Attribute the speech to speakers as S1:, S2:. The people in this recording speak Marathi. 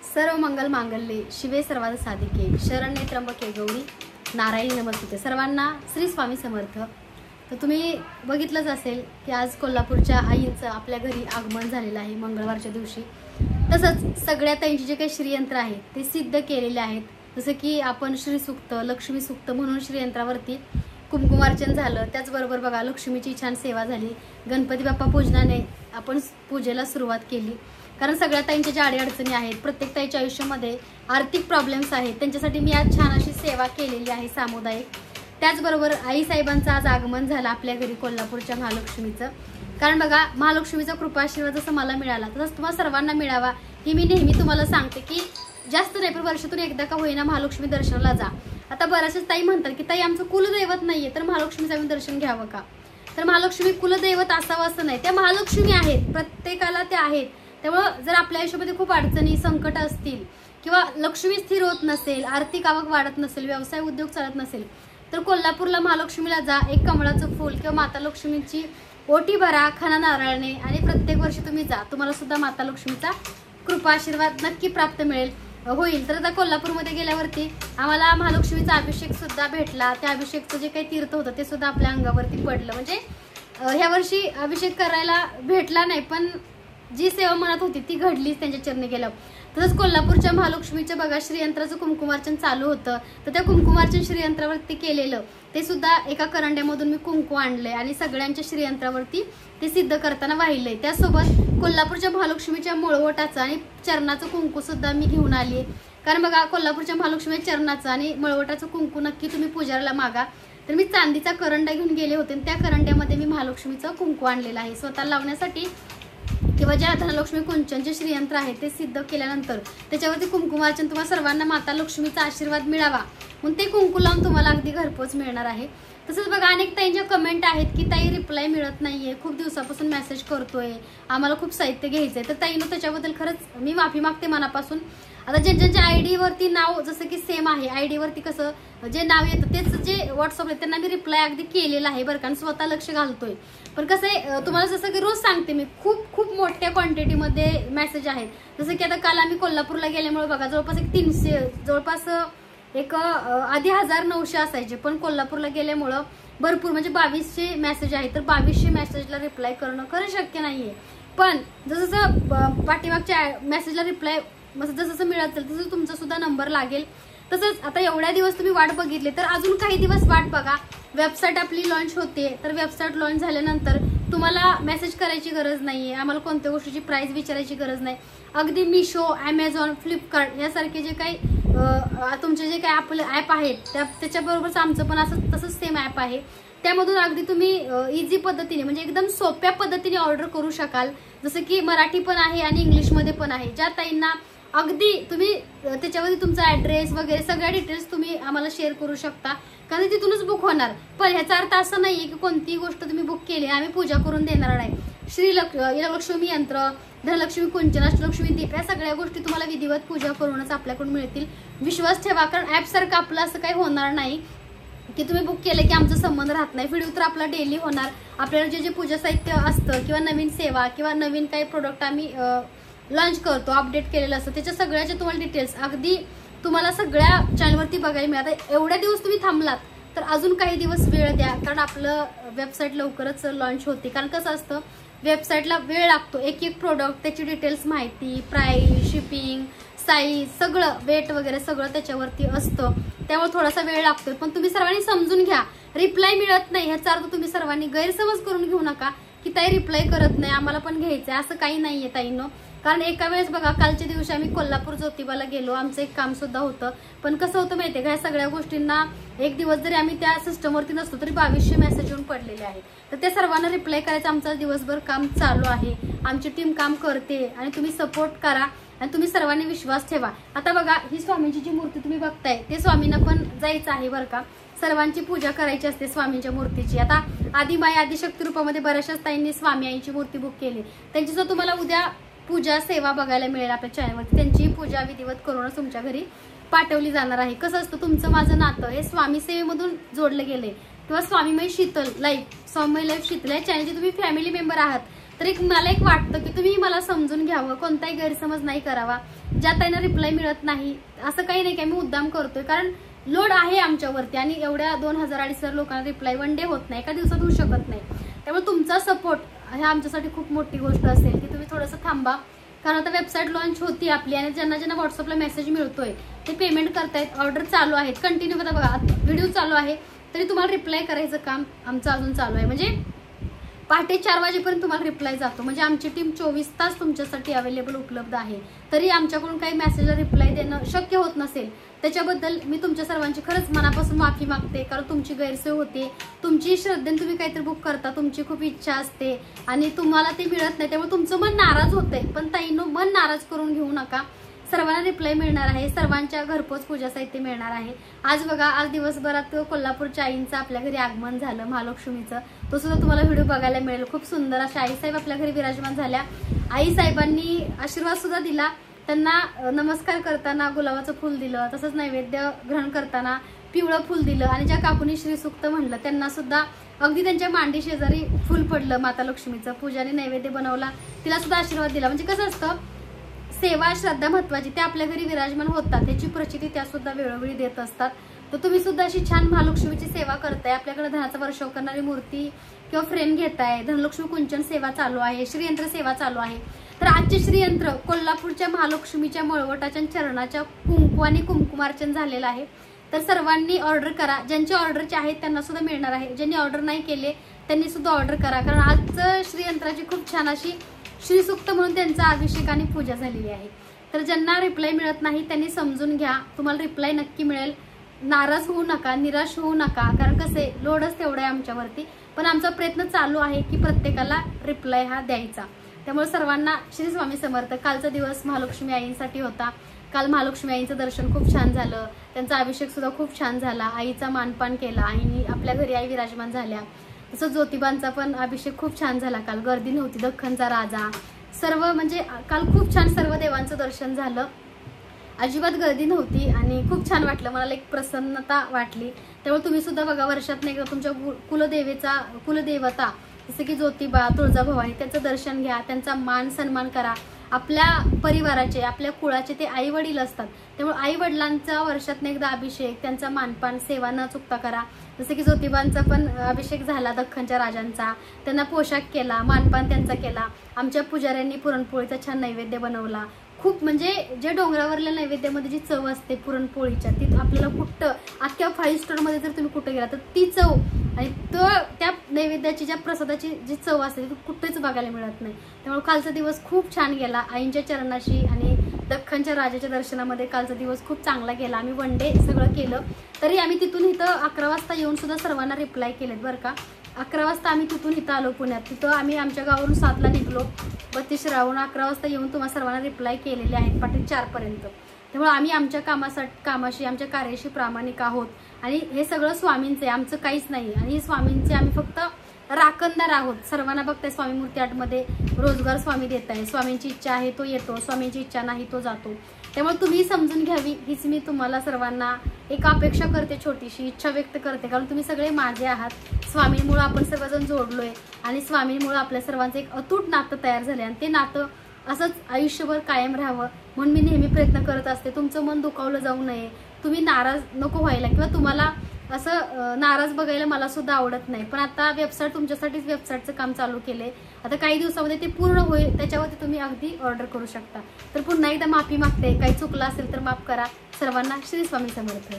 S1: सर्व मंगल मांगल्ये शिवे सर्वार्थ साधिके शरण्ये त्र्यंबके गौरी नारायणी नमस्ते। सर्वांना श्री स्वामी समर्थ। तर तुम्ही बघितलंच असेल की आज कोल्हापूरच्या आईंचं आपल्या घरी आगमन झालेलं आहे मंगळवारच्या दिवशी। तसंच सगळ्या ताईंची जे काही श्रीयंत्र आहेत ते सिद्ध केलेले आहेत। जसं की आपण श्री सूक्त लक्ष्मी सूक्त म्हणून श्रीयंत्रावरती कुमकुमार्चन झालं, त्याचबरोबर बघा लक्ष्मीची छान सेवा झाली। गणपती बाप्पा पूजनाने आपण पूजेला सुरुवात केली, कारण सगळ्या ताईंच्या ज्या अडचणी आहेत, प्रत्येक ताईच्या आयुष्यामध्ये आर्थिक प्रॉब्लेम्स आहेत, त्यांच्यासाठी मी आज छान अशी सेवा केलेली आहे सामुदायिक। त्याचबरोबर आई साहेबांचं आज आगमन झालं आपल्या घरी कोल्हापूरच्या महालक्ष्मीचं। कारण बघा महालक्ष्मीचा कृपा आशीर्वाद जसं मला मिळाला तसंच तुम्हाला सर्वांना मिळावा ही मी नेहमी तुम्हाला सांगते की जास्त नाही पण वर्षातून एकदा का होईना महालक्ष्मी दर्शनाला जा। आता बऱ्याचशाच ताई म्हणतात की ताई आमचं कुलदैवत नाहीये तर महालक्ष्मीचं आम्ही दर्शन घ्यावं का? तर महालक्ष्मी कुलदैवत असावं असं नाही, त्या महालक्ष्मी आहेत, प्रत्येकाला त्या आहेत। त्यामुळे जर आपल्या आयुष्यामध्ये खूप अडचणी संकट असतील किंवा लक्ष्मी स्थिर होत नसेल, आर्थिक आवक वाढत नसेल, व्यवसाय उद्योग चालत नसेल तर कोल्हापूरला महालक्ष्मीला जा, एक कमळाचं फूल किंवा माता लक्ष्मीची ओटी भरा खाना नारळाने आणि प्रत्येक वर्षी तुम्ही जा, तुम्हाला सुद्धा माता लक्ष्मीचा कृपा आशीर्वाद नक्की प्राप्त होईल। तर आता कोल्हापूरमध्ये गेल्यावरती आम्हाला महालक्ष्मीचा अभिषेक सुद्धा भेटला। त्या अभिषेकचं जे काही तीर्थ होतं ते सुद्धा आपल्या अंगावरती पडलं। म्हणजे ह्या वर्षी अभिषेक करायला भेटला नाही पण जी सेवा मनात होती ती घडलीच त्यांच्या चरणी गेलं। तसंच कोल्हापूरच्या महालक्ष्मीच्या बघा श्रीयंत्राचं कुमकुमार्चन चालू होतं, तर त्या कुमकुमार्चन श्रीयंत्रावरती केलेलं ते सुद्धा एका करंड्यामधून मी कुंकू आणलंय आणि सगळ्यांच्या श्रीयंत्रावरती ते सिद्ध करताना वाहिलंय। त्यासोबत कोल्हापूरच्या महालक्ष्मीच्या मळवटाचं आणि चरणाचं कुंकू सुद्धा मी घेऊन आली। कारण बघा कोल्हापूरच्या महालक्ष्मी चरणाचं आणि मळवटाचं कुंकू नक्की तुम्ही पुजाऱ्याला मागा। तर मी चांदीचा करंडा घेऊन गेले होते आणि त्या करंड्यामध्ये मी महालक्ष्मीचं कुंकू आणलेलं आहे स्वतःला लावण्यासाठी, किंवा ज्या धनलक्ष्मी कुंचनचे श्रीयंत्र आहे ते सिद्ध केल्यानंतर त्याच्यावरती कुंकुमार्चन तुम्हाला सर्वांना माता लक्ष्मीचा आशीर्वाद मिळावा म्हणून ते कुंकू लावून तुम्हाला अगदी घरपोच मिळणार आहे। तसंच बघा अनेक ताईंच्या कमेंट आहेत की ताई रिप्लाय मिळत नाहीये, खूप दिवसापासून मेसेज करतोय, आम्हाला खूप साहित्य घ्यायचंय। तर ताईनं त्याच्याबद्दल खरंच मी माफी मागते मनापासून। आता ज्यांच्या आयडी वरती नाव जसं की सेम आहे, आयडी वरती कसं जे नाव येतं तेच जे व्हॉट्सअपला त्यांना मी रिप्लाय अगदी केलेला आहे बरं, कारण स्वतः लक्ष घालतोय। पण कसं आहे तुम्हाला जसं की रोज सांगते मी खूप मोठ्या क्वांटिटीमध्ये मेसेज आहेत। जसं की आता काल आम्ही कोल्हापूरला गेल्यामुळे बघा जवळपास एक 300 जवळपास एक आधी 1900 असायचे, पण कोल्हापूरला गेल्यामुळं भरपूर म्हणजे 2200 मेसेज आहेत। तर 2200 मेसेजला रिप्लाय करणं खरं शक्य नाहीये, पण जसं पाठीमागच्या मेसेजला रिप्लाय जसं मिळत जाईल तसं तुमचा सुद्धा नंबर लागेल। तसंच आता एवढ्या दिवस तुम्ही वाट बघितली तर अजून काही दिवस वाट बघा। वेबसाईट आपली लॉन्च होते, तर वेबसाईट लॉन्च झाल्यानंतर तुम्हाला मेसेज करायची गरज नाहीये, आम्हाला कोणत्या गोष्टीची प्राइस विचारायची गरज नाही। अगदी मिशो, ॲमेझॉन, फ्लिपकार्ट यासारखे जे काही तुमचे जे काही आपले ॲप आहेत त्याच्याबरोबरच आमचं पण असं तसंच सेम ॲप आहे। त्यामधून अगदी तुम्ही इझी पद्धतीने म्हणजे एकदम सोप्या पद्धतीने ऑर्डर करू शकाल। जसं की मराठी पण आहे आणि इंग्लिशमध्ये पण आहे। ज्या ताईंना अगदी तुम्ही त्याच्यावरती तुमचा ॲड्रेस वगैरे सगळ्या डिटेल्स तुम्ही आम्हाला शेअर करू शकता, कारण तिथूनच बुक होणार। पण ह्याचा अर्थ असं नाहीये की कोणतीही गोष्ट तुम्ही बुक केली आम्ही पूजा करून देणार नाही। लक्ष्मी यंत्र, धनलक्ष्मी कुंचन, अष्टलक्ष्मी दीप या सगळ्या गोष्टी तुम्हाला विधिवत पूजा करूनच आपल्याकडून मिळतील। विश्वास ठेवा, कारण ॲप सारखं आपलं असं काही होणार नाही की तुम्ही बुक केलं की आमचा संबंध राहत नाही। व्हिडिओ तर आपला डेली होणार। आपल्याला जे पूजा साहित्य असतं किंवा नवीन सेवा किंवा नवीन काही प्रोडक्ट आम्ही लॉन्च करतो, अपडेट केलेलं असतं, त्याच्या सगळ्याचे तुम्हाला डिटेल्स अगदी तुम्हाला सगळ्या चॅनलवरती बघायला मिळतात। एवढ्या दिवस तुम्ही थांबलात तर अजून काही दिवस वेळ द्या, कारण आपलं वेबसाईट लवकरच लॉन्च होते। कारण कसं असतं वेबसाईटला वेळ लागतो, एक प्रोडक्ट त्याची डिटेल्स माहिती, प्राइस, शिपिंग, साईज सगळं, वेट वगैरे सगळं त्याच्यावरती असतं, त्यामुळे थोडासा वेळ लागतो। पण तुम्ही सर्वांनी समजून घ्या, रिप्लाय मिळत नाही ह्याचा अर्थ तुम्ही सर्वांनी गैरसमज करून घेऊ नका की ताई रिप्लाय करत नाही आम्हाला पण घ्यायचंय, असं काही नाहीये ताईंनो। कारण एका वेळेस बघा कालच्या दिवशी आम्ही कोल्हापूर ज्योतिबाला गेलो, आमचं एक काम सुद्धा होतं, पण कसं होतं माहितीये का, ह्या सगळ्या गोष्टींना एक दिवस जरी आम्ही त्या सिस्टमवरती नसतो तरी 2200 मेसेज येऊन पडलेले आहेत। तर त्या सर्वांना रिप्लाय करायचं आमचं दिवसभर काम चालू आहे, आमची टीम काम करते आणि तुम्ही सपोर्ट करा आणि तुम्ही सर्वांनी विश्वास ठेवा। आता बघा ही स्वामींची जी मूर्ती तुम्ही बघताय ते स्वामींना पण जायचं आहे बरं का, सर्वांची पूजा करायची असते स्वामींच्या मूर्तीची। आता आदिमाई आदिशक्ती रूपामध्ये बऱ्याचशाच ताईंनी स्वामी आईची मूर्ती बुक केली, त्यांची सुद्धा तुम्हाला उद्या पूजा सेवा बघायला मिळेल आपल्या चॅनलवरती। त्यांची पूजा विधिवत करूनच तुमच्या घरी पाठवली जाणार आहे। कसं असतं तुमचं माझं नातं हे स्वामी सेवेमधून जोडलं गेले किंवा स्वामीमय शीतल लाईफ, स्वामीमय लाईफ शीतल या चॅनलचे तुम्ही फॅमिली मेंबर आहात, तर मला एक वाटतं की तुम्ही मला समजून घ्यावं, कोणताही गैरसमज नाही करावा। ज्या ताईंना रिप्लाय मिळत नाही असं काही नाही की आम्ही मुद्दाम करतोय, कारण लोड आहे आमच्यावरती आणि एवढ्या 2000-2500 लोकांना रिप्लाय वन डे होत नाही, एका दिवसात होऊ शकत नाही. त्यामुळे तुमचा सपोर्ट हे आमच्यासाठी खूप मोठी गोष्ट असेल की तुम्ही थोडंसं थांबा, कारण आता वेबसाईट लॉन्च होती आपली आणि ज्यांना व्हॉट्सअपला मेसेज मिळतोय ते पेमेंट करतायत, ऑर्डर चालू आहेत, कंटिन्यू बघा व्हिडिओ चालू आहे तरी तुम्हाला रिप्लाय करायचं काम आमचं अजून चालू आहे. म्हणजे पहाटे 4 वाजेपर्यंत तुम्हाला रिप्लाय जातो. म्हणजे आमची टीम 24 तास तुमच्यासाठी अवेलेबल उपलब्ध आहे. तरी आमच्याकडून काही मेसेजला रिप्लाय देणं शक्य होत नसेल त्याच्याबद्दल मी तुमच्या सर्वांची खरंच मनापासून माफी मागते, कारण तुमची गैरसोय होते, तुमची श्रद्धेने तुम्ही काहीतरी बुक करता, तुमची खूप इच्छा असते आणि तुम्हाला ते मिळत नाही, त्यामुळे तुमचं मन नाराज होतंय. पण ताईंनो, मन नाराज करून घेऊ नका, सर्वांना रिप्लाय मिळणार आहे, सर्वांच्या घरपोच पूजा साहित्य मिळणार आहे. आज बघा, आज दिवसभरात कोल्हापूरच्या आईंचं आपल्या घरी आगमन झालं, महालक्ष्मीचं, तो सुद्धा तुम्हाला व्हिडिओ बघायला मिळेल. खूप सुंदर अशा आईसाहेब आपल्या घरी विराजमान झाल्या. आईसाहेबांनी आशीर्वाद सुद्धा दिला, त्यांना नमस्कार करताना गुलाबाचं फुल दिलं, तसंच नैवेद्य ग्रहण करताना पिवळं फुल दिलं आणि ज्या काकूनी श्रीसूक्त म्हणलं त्यांना सुद्धा अगदी त्यांच्या मांडी शेजारी फुल पडलं माता लक्ष्मीचं, पूजाने नैवेद्य बनवला, तिला सुद्धा आशीर्वाद दिला. म्हणजे कसं असतं, सेवा श्रद्धा महत्वाची, ते आपल्या घरी विराजमान होतात, त्याची प्रचिती त्या सुद्धा वेळोवेळी देत असतात. तर तुम्ही सुद्धा अशी छान महालक्ष्मीची सेवा करताय, आपल्याकडे धनाचा वर्षाव करणारी मूर्ती किंवा फ्रेम घेताय, धनलक्ष्मी कुंचन सेवा चालू आहे, श्रीयंत्र सेवा चालू आहे. तर आजचे श्रीयंत्र कोल्हापूरच्या महालक्ष्मीच्या मळवटाच्या चरणाच्या कुंकवाने कुंकुमार्चन झालेलं आहे. तर सर्वांनी ऑर्डर करा, ज्यांचे ऑर्डरचे आहेत त्यांना सुद्धा मिळणार आहे, ज्यांनी ऑर्डर नाही केले त्यांनी सुद्धा ऑर्डर करा, कारण आजचं श्रीयंत्राची खूप छान अशी श्रीसूक्त म्हणून त्यांचा अभिषेक आणि पूजा झालेली आहे. तर ज्यांना रिप्लाय मिळत नाही त्यांनी समजून घ्या, तुम्हाला रिप्लाय नक्की मिळेल. नाराज होऊ नका, निराश होऊ नका, कारण कसे लोडच तेवढा आहे आमच्यावरती, पण आमचा प्रयत्न चालू आहे की प्रत्येकाला रिप्लाय हा द्यायचा. त्यामुळे सर्वांना श्री स्वामी समर्थ. कालचा दिवस महालक्ष्मी आईंसाठी होता. काल महालक्ष्मी आईंचं दर्शन खूप छान झालं, त्यांचा अभिषेक सुद्धा खूप छान झाला, आईचा मानपान केला, आईनी आपल्या घरी आई विराजमान झाल्या. तसं ज्योतिबांचा पण अभिषेक खूप छान झाला. काल गर्दी नव्हती, दख्खनचा राजा, सर्व म्हणजे काल खूप छान सर्व देवांचं दर्शन झालं, अजिबात गर्दी नव्हती आणि खूप छान वाटलं, मला एक प्रसन्नता वाटली. त्यामुळे तुम्ही सुद्धा बघा, वर्षातून एकदा तुमच्या कुलदेवता जसं की ज्योतिबा, तुळजाभवानी, त्यांचं दर्शन घ्या, त्यांचा मान सन्मान करा. आपल्या परिवाराचे, आपल्या कुळाचे ते आई वडील असतात, त्यामुळे आई वडिलांचा वर्षातून एकदा अभिषेक, त्यांचा मानपान सेवा न चुकता करा. जसं की ज्योतिबांचा पण अभिषेक झाला, दख्खनच्या राजांचा, त्यांना पोशाख केला, मानपान त्यांचा केला. आमच्या पुजाऱ्यांनी पुरणपोळीचा छान नैवेद्य बनवला. खूप म्हणजे जे डोंगरावरल्या नैवेद्यामध्ये जी चव असते पुरणपोळीच्या, ती आपल्याला कुठं अख्ख्या 5 स्टारमध्ये जर तुम्ही कुठं गेला तर ती चव आणि त्या नैवेद्याची, ज्या प्रसादाची जी चव असते ती कुठेच बघायला मिळत नाही. त्यामुळे कालचा दिवस खूप छान गेला आईंच्या चरणाशी आणि दख्खनच्या राजाच्या दर्शनामध्ये. कालचा दिवस खूप चांगला गेला. आम्ही वन डे सगळं केलं, तरी आम्ही तिथून इथं 11 वाजता येऊन सुद्धा सर्वांना रिप्लाय केलेत बरं का. 11 वाजता आम्ही तिथून इथं आलो पुण्यात. तिथं आम्ही आमच्या गावावरून 7ला निघलो, 32 राहून 11 वाजता येऊन तुम्हाला सर्वांना रिप्लाय केलेले आहेत पाठी 4पर्यंत. त्यामुळे आम्ही आमच्या कामाशी आमच्या कार्याशी प्रामाणिक आहोत आणि हे सगळं स्वामींचं आहे, आमचं काहीच नाही. आणि स्वामींचे आम्ही फक्त राखणदार आहोत. सर्वांना बघताय स्वामी मूर्ती आर्टमध्ये रोजगार स्वामी देत आहे. स्वामींची इच्छा आहे तो येतो, स्वामींची इच्छा नाही तो जातो. त्यामुळे तुम्ही समजून घ्यावी हीच मी तुम्हाला सर्वांना एक अपेक्षा करते, छोटीशी इच्छा व्यक्त करते, कारण तुम्ही सगळे माझे आहात. स्वामींमुळे आपण सर्वजण जोडलोय आणि स्वामींमुळे आपल्या सर्वांचं एक अतूट नातं तयार झालंय आणि ते नातं असंच आयुष्यभर कायम राहावं म्हणून मी नेहमी प्रयत्न करत असते. तुमचं मन दुखावलं जाऊ नये, तुम्ही नाराज नको व्हायला किंवा तुम्हाला असं नाराज बघायला मला सुद्धा आवडत नाही. पण आता वेबसाईट तुमच्यासाठीच वेबसाईटचं काम चालू केलंय. आता काही दिवसामध्ये ते पूर्ण होईल, त्याच्यावरती तुम्ही अगदी ऑर्डर करू शकता. तर पुन्हा एकदा माफी मागते, काही चुकलं असेल तर माफ करा. सर्वांना श्री स्वामी समर्थ.